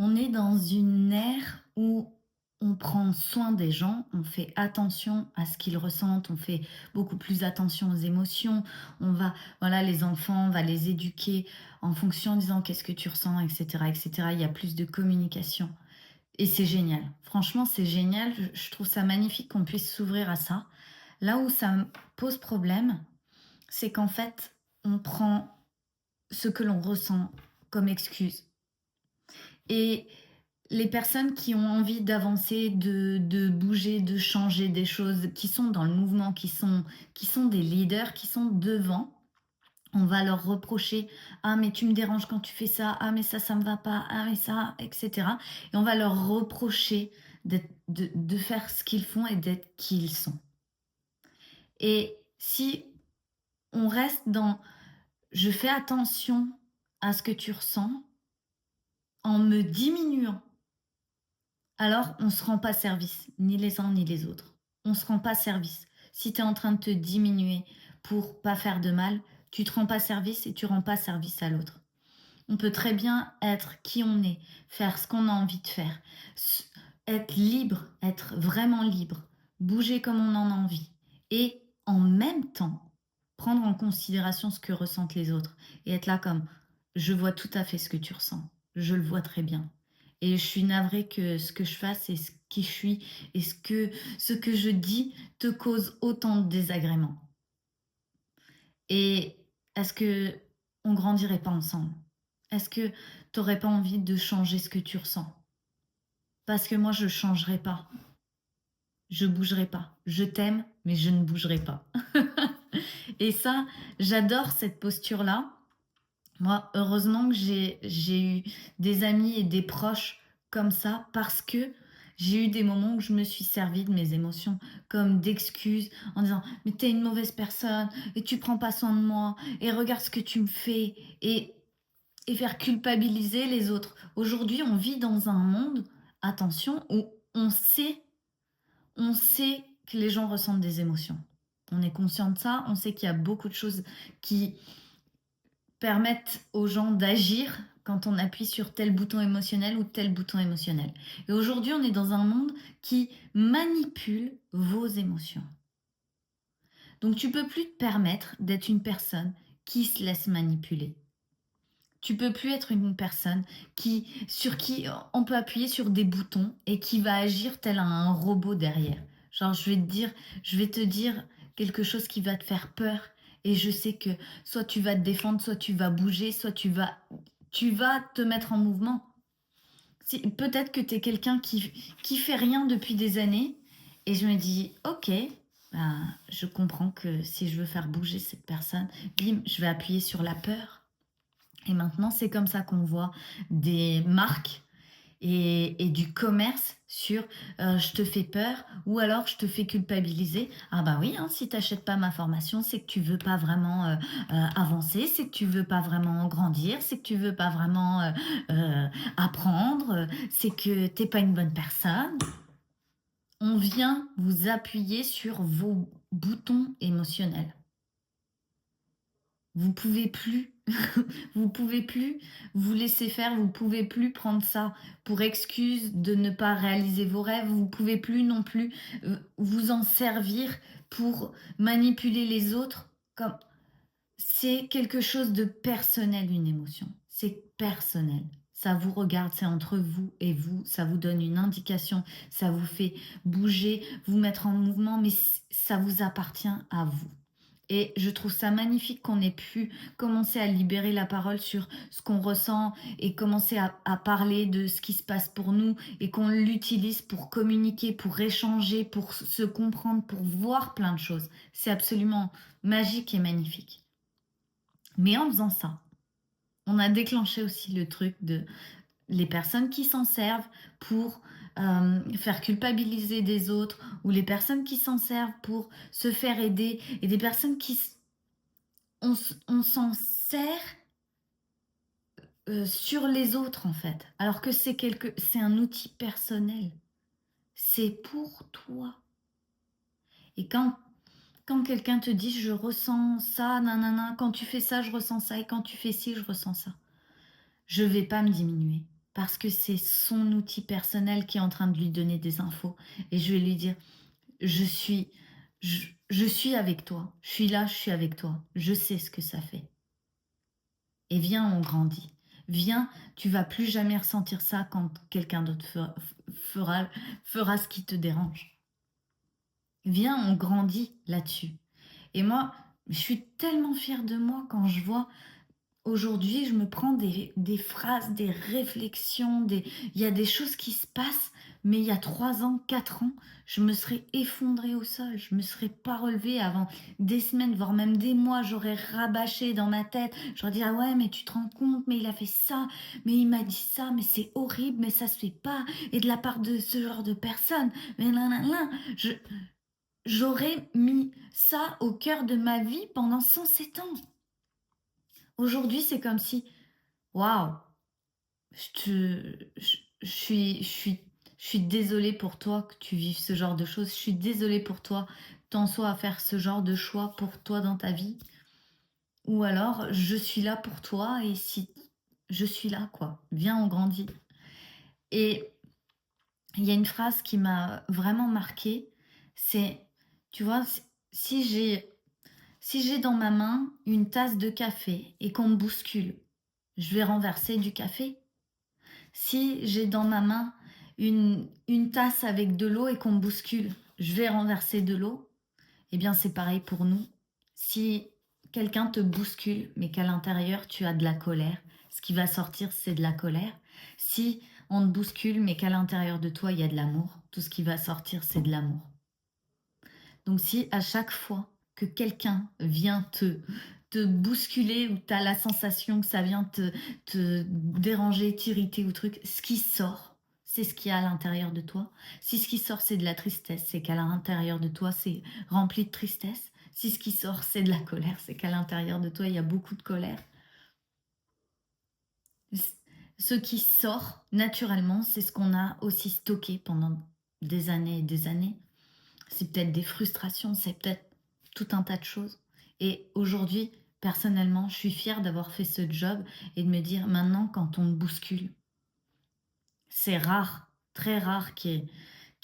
On est dans une ère où on prend soin des gens, on fait attention à ce qu'ils ressentent, on fait beaucoup plus attention aux émotions. On va, voilà, les enfants, on va les éduquer en fonction en disant qu'est-ce que tu ressens, etc., etc. Il y a plus de communication et c'est génial. Franchement, c'est génial. Je trouve ça magnifique qu'on puisse s'ouvrir à ça. Là où ça me pose problème, c'est qu'en fait, on prend ce que l'on ressent comme excuse. Et les personnes qui ont envie d'avancer, de bouger, de changer des choses, qui sont dans le mouvement, qui sont des leaders, qui sont devant, on va leur reprocher: «Ah mais tu me déranges quand tu fais ça. Ah mais ça me va pas. Ah mais ça» et cetera et on va leur reprocher de faire ce qu'ils font et d'être qui ils sont et si on reste dans: «Je fais attention à ce que tu ressens en me diminuant», alors on se rend pas service, ni les uns ni les autres. On se rend pas service. Si tu es en train de te diminuer pour pas faire de mal, tu te rends pas service et tu rends pas service à l'autre. On peut très bien être qui on est, faire ce qu'on a envie de faire, être libre, être vraiment libre, bouger comme on en a envie et en même temps prendre en considération ce que ressentent les autres et être là comme je vois tout à fait ce que tu ressens, je le vois très bien et je suis navrée que ce que je fasse et ce qui je suis et ce que je dis te cause autant de désagréments. Et est-ce que on grandirait pas ensemble? Est-ce que tu aurais pas envie de changer ce que tu ressens? Parce que moi, je changerai pas, je bougerai pas. Je t'aime, mais je ne bougerai pas. Et ça, j'adore cette posture-là. Moi, heureusement que j'ai eu des amis et des proches comme ça parce que j'ai eu des moments où je me suis servie de mes émotions comme d'excuses en disant: «Mais tu es une mauvaise personne et tu prends pas soin de moi et regarde ce que tu me fais» et faire culpabiliser les autres. Aujourd'hui, on vit dans un monde, attention, où on sait que les gens ressentent des émotions. On est conscient de ça, on sait qu'il y a beaucoup de choses qui permettent aux gens d'agir quand on appuie sur tel bouton émotionnel ou tel bouton émotionnel. Et aujourd'hui, on est dans un monde qui manipule vos émotions. Donc tu peux plus te permettre d'être une personne qui se laisse manipuler. Tu peux plus être une personne sur qui on peut appuyer sur des boutons et qui va agir tel un robot derrière. Genre, je vais te dire quelque chose qui va te faire peur et je sais que soit tu vas te défendre, soit tu vas bouger, soit tu vas te mettre en mouvement. Peut-être que tu es quelqu'un qui fait rien depuis des années et je me dis: «OK, ben, je comprends que si je veux faire bouger cette personne, bim, je vais appuyer sur la peur». Et maintenant, c'est comme ça qu'on voit des marques et du commerce sur je te fais peur ou alors je te fais culpabiliser. Ah bah oui, hein, si tu n'achètes pas ma formation, c'est que tu veux pas vraiment avancer, c'est que tu veux pas vraiment grandir, c'est que tu veux pas vraiment apprendre, c'est que t'es pas une bonne personne. On vient vous appuyer sur vos boutons émotionnels. Vous pouvez plus, vous pouvez plus vous laisser faire, vous pouvez plus prendre ça pour excuse de ne pas réaliser vos rêves, vous pouvez plus non plus, vous en servir pour manipuler les autres comme c'est quelque chose de personnel une émotion, c'est personnel. Ça vous regarde, c'est entre vous et vous, ça vous donne une indication, ça vous fait bouger, vous mettre en mouvement, mais ça vous appartient à vous. Et je trouve ça magnifique qu'on ait pu commencer à libérer la parole sur ce qu'on ressent et commencer à parler de ce qui se passe pour nous et qu'on l'utilise pour communiquer, pour échanger, pour se comprendre, pour voir plein de choses. C'est absolument magique et magnifique. Mais en faisant ça, on a déclenché aussi le truc de les personnes qui s'en servent pour faire culpabiliser des autres ou les personnes qui s'en servent pour se faire aider et des personnes on s'en sert sur les autres en fait, alors que c'est un outil personnel. C'est pour toi. Et quand quelqu'un te dit je ressens ça, nanana, quand tu fais ça, je ressens ça, et quand tu fais ci, je ressens ça. Je vais pas me diminuer. parce que c'est son outil personnel qui est en train de lui donner des infos. Et je vais lui dire, je suis, je suis avec toi. Je suis là, je suis avec toi. Je sais ce que ça fait. Et viens, on grandit. Viens, tu vas plus jamais ressentir ça quand quelqu'un d'autre fera, fera ce qui te dérange. Viens, on grandit là-dessus. Et moi, je suis tellement fière de moi quand je vois aujourd'hui, je me prends des phrases, des réflexions, il y a des choses qui se passent, mais il y a 3 ans, 4 ans, je me serais effondrée au sol, je me serais pas relevée avant des semaines, voire même des mois, j'aurais rabâché dans ma tête, j'aurais dit: «Ah ouais, mais tu te rends compte, mais il a fait ça, mais il m'a dit ça, mais c'est horrible, mais ça se fait pas et de la part de ce genre de personne, mais là là là». J'aurais mis ça au cœur de ma vie pendant 107 ans. Aujourd'hui, c'est comme si, waouh, je suis désolée pour toi que tu vives ce genre de choses. Je suis désolée pour toi que tu en sois à faire ce genre de choix pour toi dans ta vie. Ou alors, je suis là pour toi et si je suis là, quoi. Viens, on grandit. Et il y a une phrase qui m'a vraiment marquée, c'est, tu vois, si j'ai dans ma main une tasse de café et qu'on me bouscule, je vais renverser du café. Si j'ai dans ma main une tasse avec de l'eau et qu'on me bouscule, je vais renverser de l'eau. Eh bien, c'est pareil pour nous. Si quelqu'un te bouscule, mais qu'à l'intérieur, tu as de la colère, ce qui va sortir, c'est de la colère. Si on te bouscule, mais qu'à l'intérieur de toi, il y a de l'amour, tout ce qui va sortir, c'est de l'amour. Donc si à chaque fois que quelqu'un vient te bousculer ou tu as la sensation que ça vient te déranger, t'irriter ou truc, ce qui sort, c'est ce qu'il y a à l'intérieur de toi. Si ce qui sort, c'est de la tristesse, c'est qu'à l'intérieur de toi, c'est rempli de tristesse. Si ce qui sort, c'est de la colère, c'est qu'à l'intérieur de toi, il y a beaucoup de colère. Ce qui sort naturellement, c'est ce qu'on a aussi stocké pendant des années et des années. C'est peut-être des frustrations, c'est peut-être tout un tas de choses. Et aujourd'hui, personnellement, je suis fière d'avoir fait ce job et de me dire maintenant, quand on me bouscule, c'est rare, très rare qu'il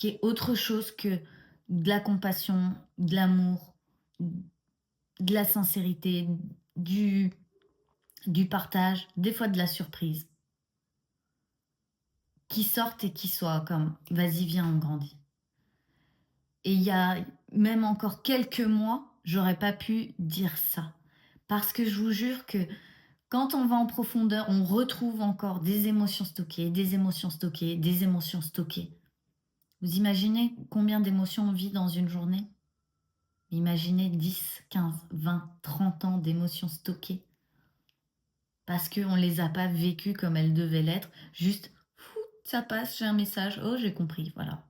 y ait autre chose que de la compassion, de l'amour, de la sincérité, du, du partage, des fois de la surprise, qui sortent et qui soient comme vas-y, viens, on grandit. Et il y a même encore quelques mois, j'aurais pas pu dire ça. Parce que je vous jure que quand on va en profondeur, on retrouve encore des émotions stockées, des émotions stockées, des émotions stockées. Vous imaginez combien d'émotions on vit dans une journée? Imaginez 10, 15, 20, 30 ans d'émotions stockées. Parce qu'on ne les a pas vécues comme elles devaient l'être. Juste, fou, ça passe, j'ai un message, oh j'ai compris, voilà.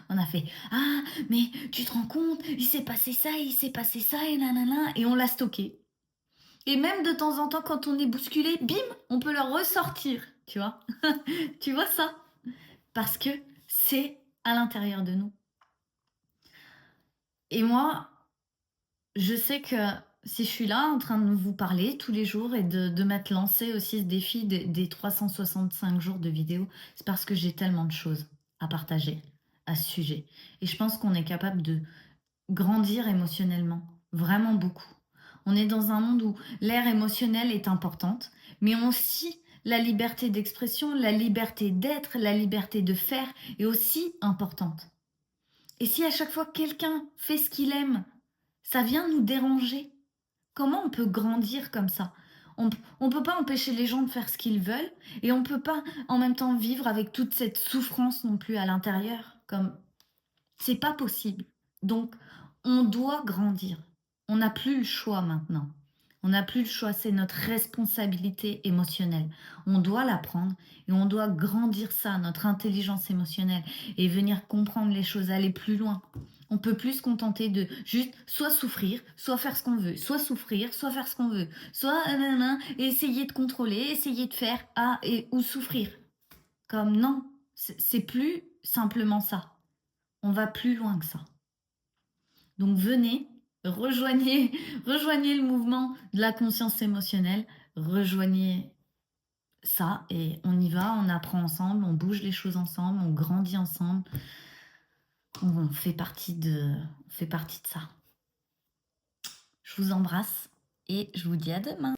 On a fait ah mais tu te rends compte, il s'est passé ça, il s'est passé ça et nanana et on l'a stocké. Et même de temps en temps quand on est bousculé, bim, on peut le ressortir, tu vois. Tu vois ça? Parce que c'est à l'intérieur de nous. Et moi, je sais que si je suis là en train de vous parler tous les jours et de m'être lancé aussi ce défi des 365 jours de vidéo, c'est parce que j'ai tellement de choses à partager à ce sujet. Et je pense qu'on est capable de grandir émotionnellement, vraiment beaucoup. On est dans un monde où l'ère émotionnelle est importante, mais aussi la liberté d'expression, la liberté d'être, la liberté de faire est aussi importante. Et si à chaque fois quelqu'un fait ce qu'il aime, ça vient nous déranger, comment on peut grandir comme ça? On ne peut pas empêcher les gens de faire ce qu'ils veulent et on ne peut pas en même temps vivre avec toute cette souffrance non plus à l'intérieur. Comme c'est pas possible. Donc, on doit grandir. On n'a plus le choix maintenant. On n'a plus le choix, c'est notre responsabilité émotionnelle. On doit la prendre et on doit grandir ça, notre intelligence émotionnelle, et venir comprendre les choses, aller plus loin. On peut plus se contenter de juste soit souffrir, soit faire ce qu'on veut, soit souffrir, soit faire ce qu'on veut, soit et essayer de contrôler, essayer de faire ou souffrir. Comme non, c'est plus simplement ça. On va plus loin que ça. Donc venez, rejoignez, rejoignez le mouvement de la conscience émotionnelle, rejoignez ça et on y va, on apprend ensemble, on bouge les choses ensemble, on grandit ensemble. On fait partie de ça. Je vous embrasse et je vous dis à demain.